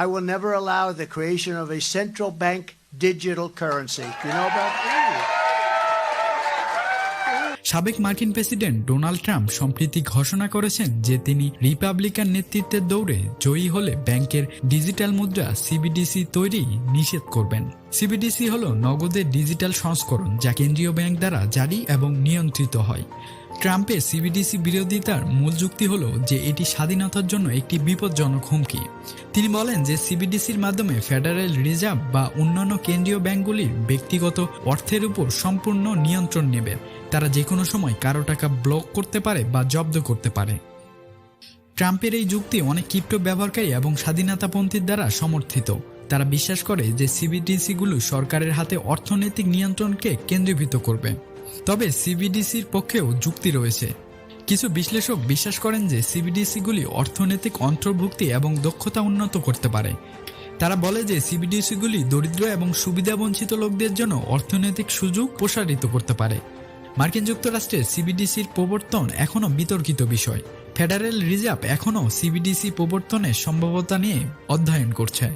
I will never allow the creation of a central bank digital currency. Do you know about that? সাবেক মার্কিন president Donald Trump সম্প্রতি ঘোষণা করেছেন যে তিনি রিপাবলিকান নেতৃত্বের দৌড়ে জয়ী হলে ব্যাংকের ডিজিটাল মুদ্রা সিবিডিসি তৈরি নিষেধ করবেন। সিবিডিসি হল নগদের ডিজিটাল সংস্করণ যা কেন্দ্রীয় ব্যাংক দ্বারা জারি এবং নিয়ন্ত্রিত হয়। ট্রাম্পের সিবিডিসি বিরোধিতার মূল যুক্তি হল যে এটি স্বাধীনতার জন্য একটি বিপজ্জনক হুমকি। তিনি বলেন যে সিবিডিসির মাধ্যমে ফেডারেল রিজার্ভ বা অন্যান্য কেন্দ্রীয় ব্যাংকগুলির ব্যক্তিগত অর্থের উপর সম্পূর্ণ নিয়ন্ত্রণ নেবে। তারা যে কোনো সময় কারো টাকা ব্লক করতে পারে বা জব্দ করতে পারে। ট্রাম্পের এই যুক্তি অনেক ক্রিপ্টো ব্যবহারকারী এবং স্বাধীনতাপন্থীর দ্বারা সমর্থিত। তারা বিশ্বাস করে যে সিবিডিসিগুলো সরকারের হাতে অর্থনৈতিক নিয়ন্ত্রণকে কেন্দ্রীভূত করবে। তবে সিবিডিসির পক্ষেও যুক্তি রয়েছে। কিছু বিশ্লেষক বিশ্বাস করেন যে সিবিডিসিগুলি অর্থনৈতিক অন্তর্ভুক্তি এবং দক্ষতা উন্নত করতে পারে। তারা বলে যে সিবিডিসিগুলি দরিদ্র এবং সুবিধাবঞ্চিত লোকদের জন্য অর্থনৈতিক সুযোগ প্রসারিত করতে পারে। মার্কিন যুক্তরাষ্ট্রের সিবিডিসির প্রবর্তন এখনও বিতর্কিত বিষয়। ফেডারেল রিজার্ভ এখনও সিবিডিসি প্রবর্তনের সম্ভাব্যতা নিয়ে অধ্যয়ন করছে।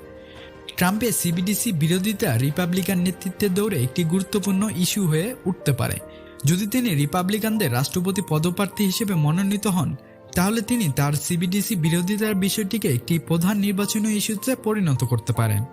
ট্রাম্পের সিবিডিসি বিরোধিতা রিপাবলিকান নেতৃত্বের দৌড়ে একটি গুরুত্বপূর্ণ ইস্যু হয়ে উঠতে পারে। যদি তিনি রিপাবলিকানদের রাষ্ট্রপতি পদপ্রার্থী হিসেবে মনোনীত হন, তাহলে তিনি তার সিবিডিসি বিরোধিতার বিষয়টিকে একটি প্রধান নির্বাচনী ইস্যুতে পরিণত করতে পারেন।